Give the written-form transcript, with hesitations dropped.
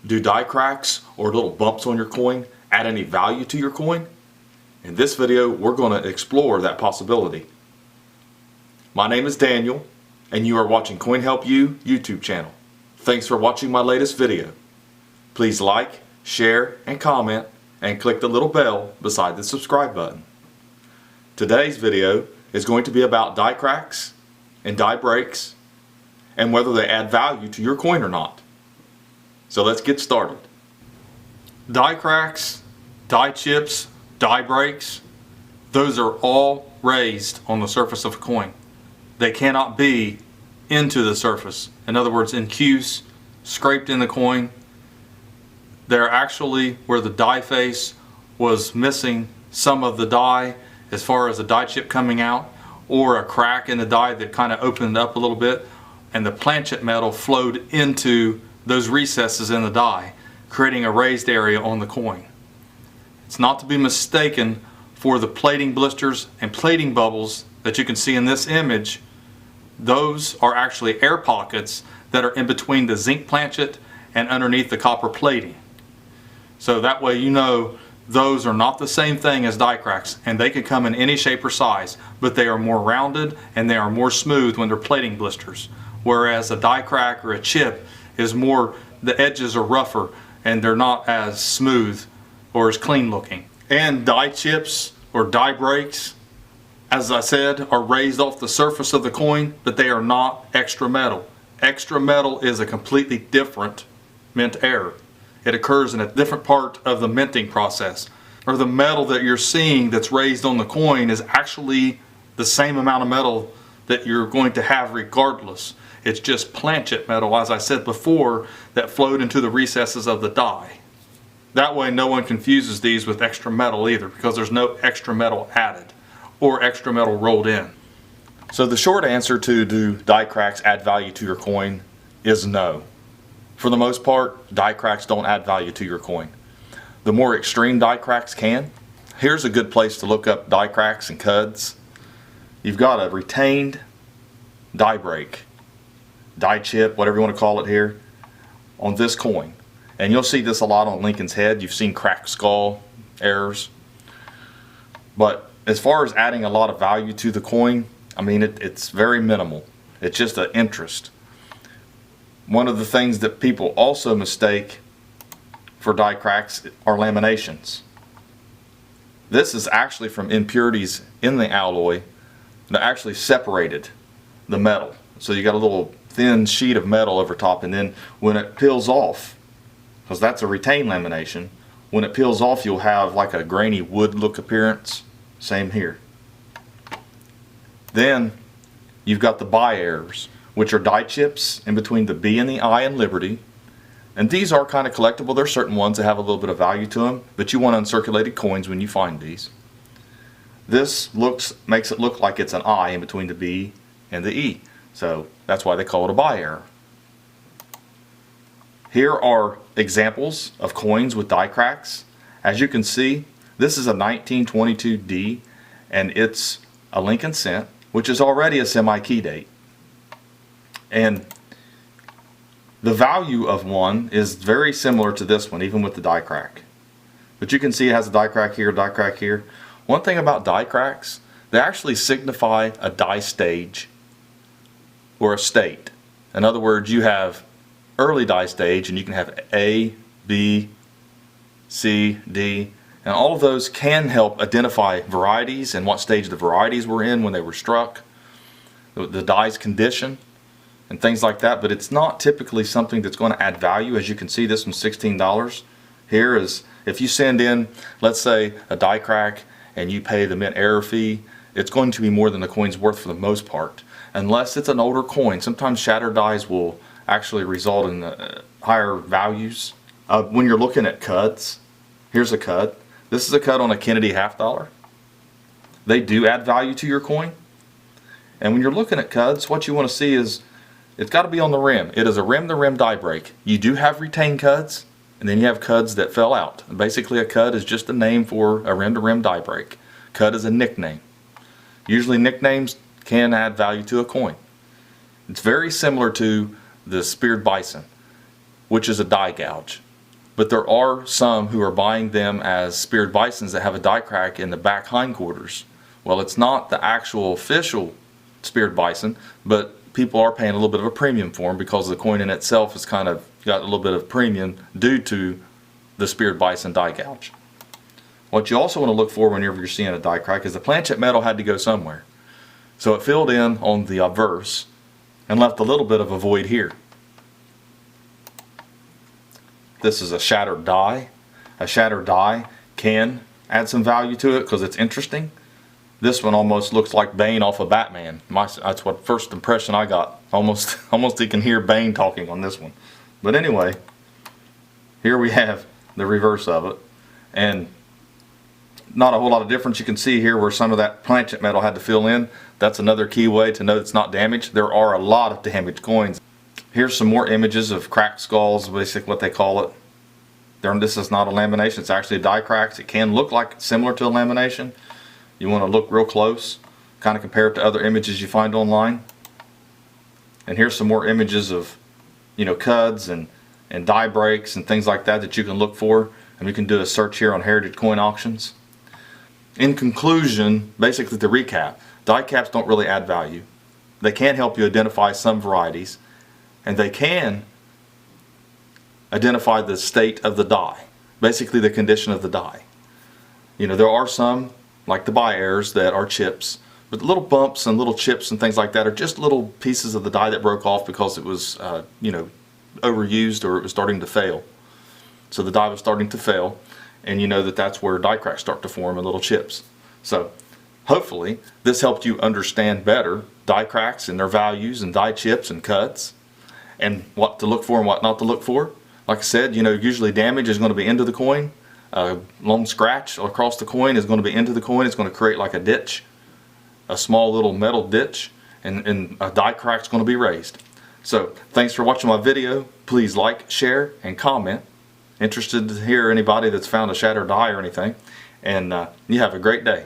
Do die cracks or little bumps on your coin add any value to your coin? In this video, we're going to explore that possibility. My name is Daniel, and you are watching Coin Help You YouTube channel. Thanks for watching my latest video. Please like, share, and comment, and click the little bell beside the subscribe button. Today's video is going to be about die cracks and die breaks and whether they add value to your coin or not. So let's get started. Die cracks, die chips, die breaks, those are all raised on the surface of a coin. They cannot be into the surface. In other words, in CUDs, scraped in the coin. They're actually where the die face was missing some of the die as far as a die chip coming out, or a crack in the die that kind of opened up a little bit, and the planchet metal flowed into those recesses in the die, creating a raised area on the coin. It's not to be mistaken for the plating blisters and plating bubbles that you can see in this image. Those are actually air pockets that are in between the zinc planchet and underneath the copper plating. So that way you know those are not the same thing as die cracks, and they can come in any shape or size, but they are more rounded and they are more smooth when they're plating blisters. Whereas a die crack or a chip is more, the edges are rougher and they're not as smooth or as clean looking. And die chips or die breaks, as I said, are raised off the surface of the coin, but they are not extra metal. Extra metal is a completely different mint error. It occurs in a different part of the minting process. Or the metal that you're seeing that's raised on the coin is actually the same amount of metal that you're going to have regardless. It's just planchet metal, as I said before, that flowed into the recesses of the die. That way no one confuses these with extra metal either, because there's no extra metal added or extra metal rolled in. So the short answer to do die cracks add value to your coin is no. For the most part, die cracks don't add value to your coin. The more extreme die cracks can. Here's a good place to look up die cracks and CUDs. You've got a retained die break, die chip, whatever you want to call it here, on this coin. And you'll see this a lot on Lincoln's head. You've seen cracked skull errors. But as far as adding a lot of value to the coin, I mean, it's very minimal. It's just an interest. One of the things that people also mistake for die cracks are laminations. This is actually from impurities in the alloy that actually separated the metal. So you got a little thin sheet of metal over top, and then when it peels off, because that's a retained lamination, when it peels off you'll have like a grainy wood look appearance. Same here. Then you've got the buy errors, which are die chips in between the B and the I in Liberty. And these are kind of collectible. There's certain ones that have a little bit of value to them, but you want uncirculated coins when you find these. This makes it look like it's an I in between the B and the E. So that's why they call it a buy error. Here are examples of coins with die cracks. As you can see, this is a 1922D, and it's a Lincoln cent, which is already a semi-key date. And the value of one is very similar to this one, even with the die crack. But you can see it has a die crack here, die crack here. One thing about die cracks, they actually signify a die stage or a state. In other words, you have early die stage, and you can have A, B, C, D, and all of those can help identify varieties and what stage the varieties were in when they were struck, the die's condition, and things like that. But it's not typically something that's going to add value. As you can see, this one's $16. Here is, if you send in, let's say, a die crack and you pay the mint error fee, it's going to be more than the coin's worth for the most part, unless it's an older coin. Sometimes shattered dies will actually result in higher values. When you're looking at CUDs, here's a CUD. This is a CUD on a Kennedy $50. They do add value to your coin. And when you're looking at CUDs, what you want to see is it's got to be on the rim. It is a rim-to-rim die break. You do have retained CUDs, and then you have CUDs that fell out. Basically, a CUD is just a name for a rim-to-rim die break. CUD is a nickname. Usually nicknames can add value to a coin. It's very similar to the speared bison, which is a die gouge. But there are some who are buying them as speared bisons that have a die crack in the back hindquarters. Well, it's not the actual official speared bison, but people are paying a little bit of a premium for them because the coin in itself has kind of got a little bit of premium due to the speared bison die gouge. What you also want to look for whenever you're seeing a die crack is the planchet metal had to go somewhere. So it filled in on the obverse and left a little bit of a void here. This is a shattered die. A shattered die can add some value to it because it's interesting. This one almost looks like Bane off of Batman. That's what first impression I got. Almost you can hear Bane talking on this one. But anyway, here we have the reverse of it. And not a whole lot of difference you can see here where some of that planchet metal had to fill in. That's another key way to know it's not damaged. There are a lot of damaged coins. Here's some more images of cracked skulls, basically what they call it. This is not a lamination, it's actually a die cracks. It can look like similar to a lamination. You want to look real close, kind of compare it to other images you find online. And here's some more images of, CUDs and die breaks and things like that you can look for. And you can do a search here on Heritage Coin Auctions. In conclusion, basically to recap, die caps don't really add value. They can help you identify some varieties, and they can identify the state of the die, basically the condition of the die. There are some, like the buy errors, that are chips, but little bumps and little chips and things like that are just little pieces of the die that broke off because it was, overused or it was starting to fail. So the die was starting to fail, and you know that that's where die cracks start to form and little chips. So hopefully this helped you understand better die cracks and their values and die chips and cuts and what to look for and what not to look for. Like I said, usually damage is going to be into the coin. A long scratch across the coin is going to be into the coin. It's going to create like a ditch, a small little metal ditch, and a die crack is going to be raised. So thanks for watching my video. Please like, share, and comment. Interested to hear anybody that's found a shattered die or anything. And you have a great day.